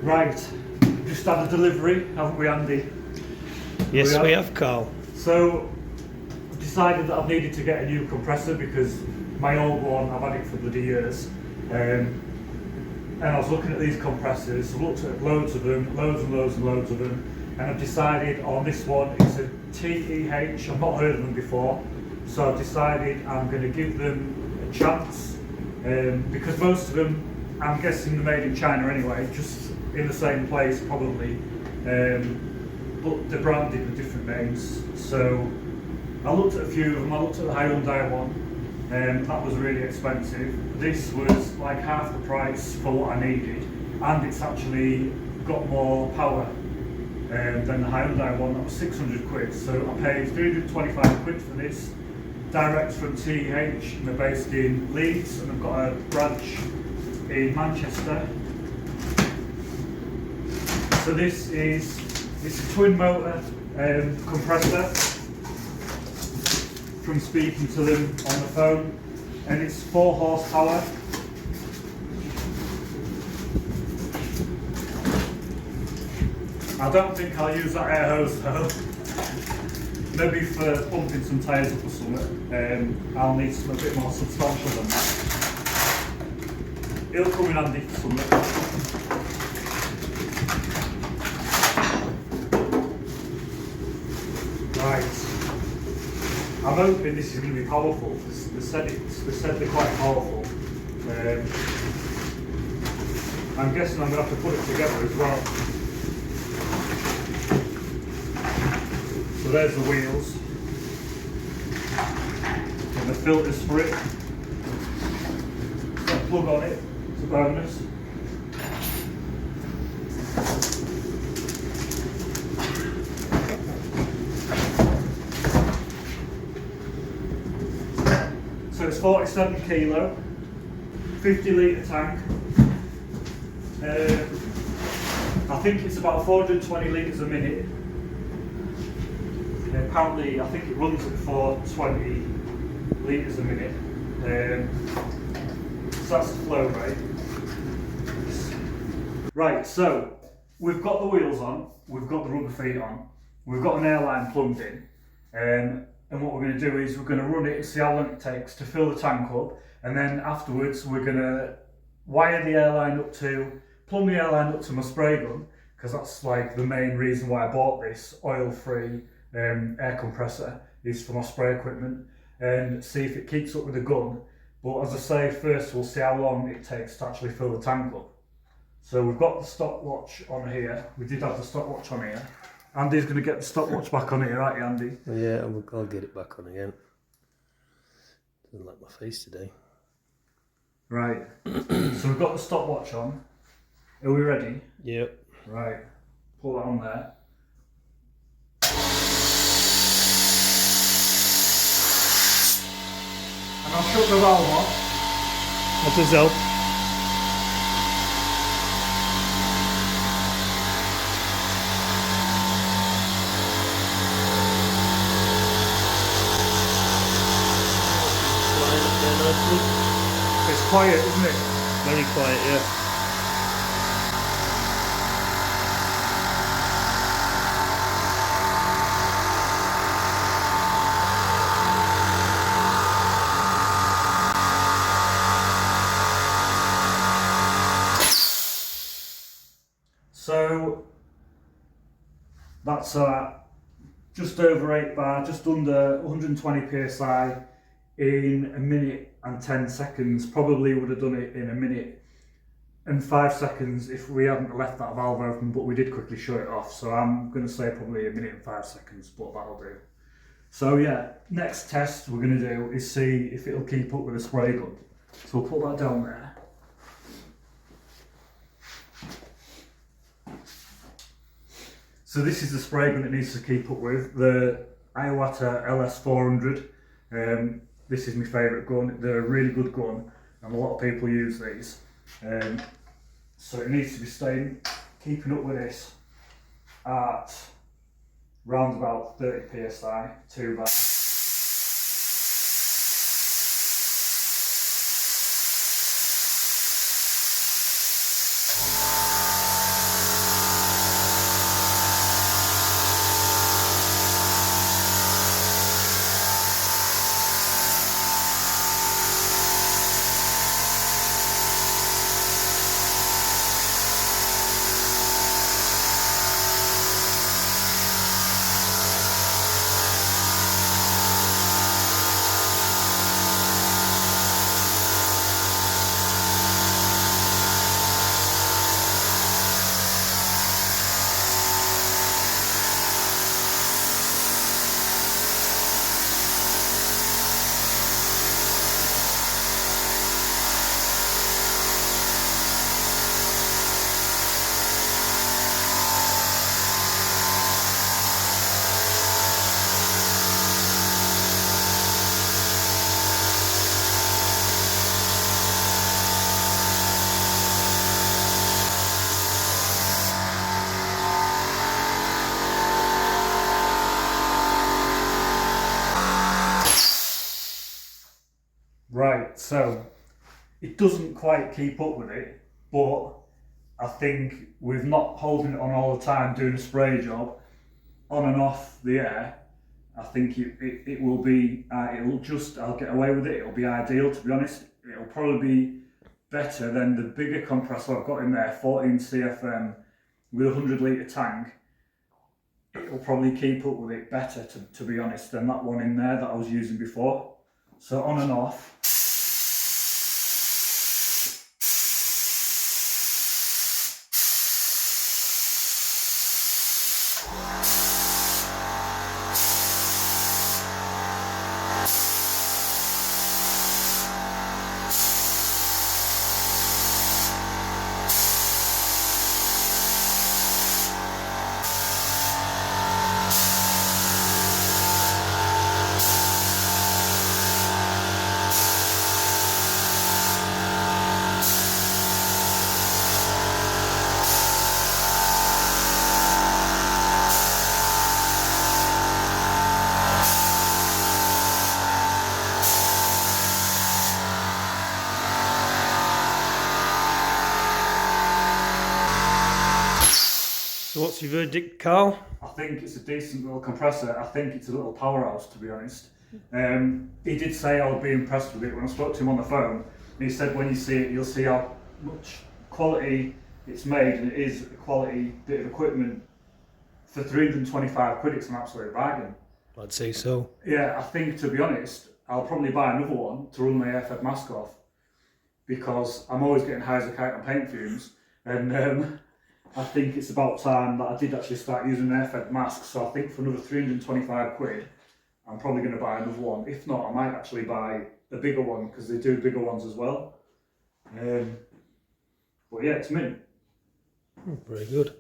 Right, just had a delivery, haven't we, Andy? Yes, we have, Carl. So, I've decided that I've needed to get a new compressor because my old one, I've had it for bloody years. And I was looking at these compressors, I've looked at loads of them, loads and loads and loads of them, and I've decided on this one, it's a TEH, I've not heard of them before, so I've decided I'm going to give them a chance, because most of them, I'm guessing they're made in China anyway, just in the same place probably, but they're branded with different names. So I looked at a few of them, I looked at the Hyundai one, that was really expensive. This was like half the price for what I needed, and it's actually got more power than the Hyundai one. That was 600 quid, so I paid 325 quid for this, direct from TEH, and they're based in Leeds, and they've got a branch in Manchester. So this is a twin motor compressor, from speaking to them on the phone, and it's 4 horsepower. I don't think I'll use that air hose though. Maybe for pumping some tyres up or something. I'll need something a bit more substantial than that. It'll come in handy for something. Right. I'm hoping this is going to be powerful. They said they're quite powerful. I'm guessing I'm going to have to put it together as well. So there's the wheels. And the filters for it. Got a plug on it, it's a bonus. So it's 47 kilo, 50 litre tank. I think it's about 420 litres a minute. Apparently, I think it runs at 420 litres a minute. So that's the flow rate. Right, so we've got the wheels on, we've got the rubber feet on, we've got an airline plugged in. And what we're going to do is we're going to run it and see how long it takes to fill the tank up, and then afterwards we're going to wire the airline up to, plumb the airline up to my spray gun, because that's like the main reason why I bought this oil-free air compressor, is for my spray equipment, and see if it keeps up with the gun. But as I say, first we'll see how long it takes to actually fill the tank up. So we've got the stopwatch on here, we did have the stopwatch on here. Andy's going to get the stopwatch back on here, aren't you, Andy? Yeah, I'll get it back on again. Doesn't like my face today. Right. So we've got the stopwatch on. Are we ready? Yep. Right. Pull that on there. And I'll shut the valve off. That does help. It's quiet, isn't it? Very quiet, yeah. So that's just over 8 bar, just under 120 psi in a minute and 10 seconds. Probably would have done it in a minute and 5 seconds if we hadn't left that valve open, but we did quickly shut it off. So I'm going to say probably a minute and 5 seconds, but that'll do. So yeah, next test we're going to do is see if it'll keep up with the spray gun. So we'll put that down there. So this is the spray gun it needs to keep up with, the Iwata LS400. This is my favourite gun. They're a really good gun, and a lot of people use these. So it needs to be keeping up with this at round about 30 psi, 2 bar. So it doesn't quite keep up with it, but I think with not holding it on all the time, doing a spray job, on and off the air, I think it will be, I'll get away with it, it'll be ideal, to be honest. It'll probably be better than the bigger compressor I've got in there, 14 CFM with a 100 litre tank. It'll probably keep up with it better, to be honest, than that one in there that I was using before. So on and off. So what's your verdict, Carl? I think it's a decent little compressor. I think it's a little powerhouse, to be honest. He did say I would be impressed with it when I spoke to him on the phone. And he said when you see it, you'll see how much quality it's made, and it is a quality bit of equipment. For 325 quid, it's an absolute bargain. I'd say so. Yeah, I think, to be honest, I'll probably buy another one to run my air-fed mask off, because I'm always getting high as a kite on paint fumes, and I think it's about time that I did actually start using an air-fed mask. So I think for another 325 quid, I'm probably going to buy another one. If not, I might actually buy a bigger one, because they do bigger ones as well. But yeah, it's mint. Very good.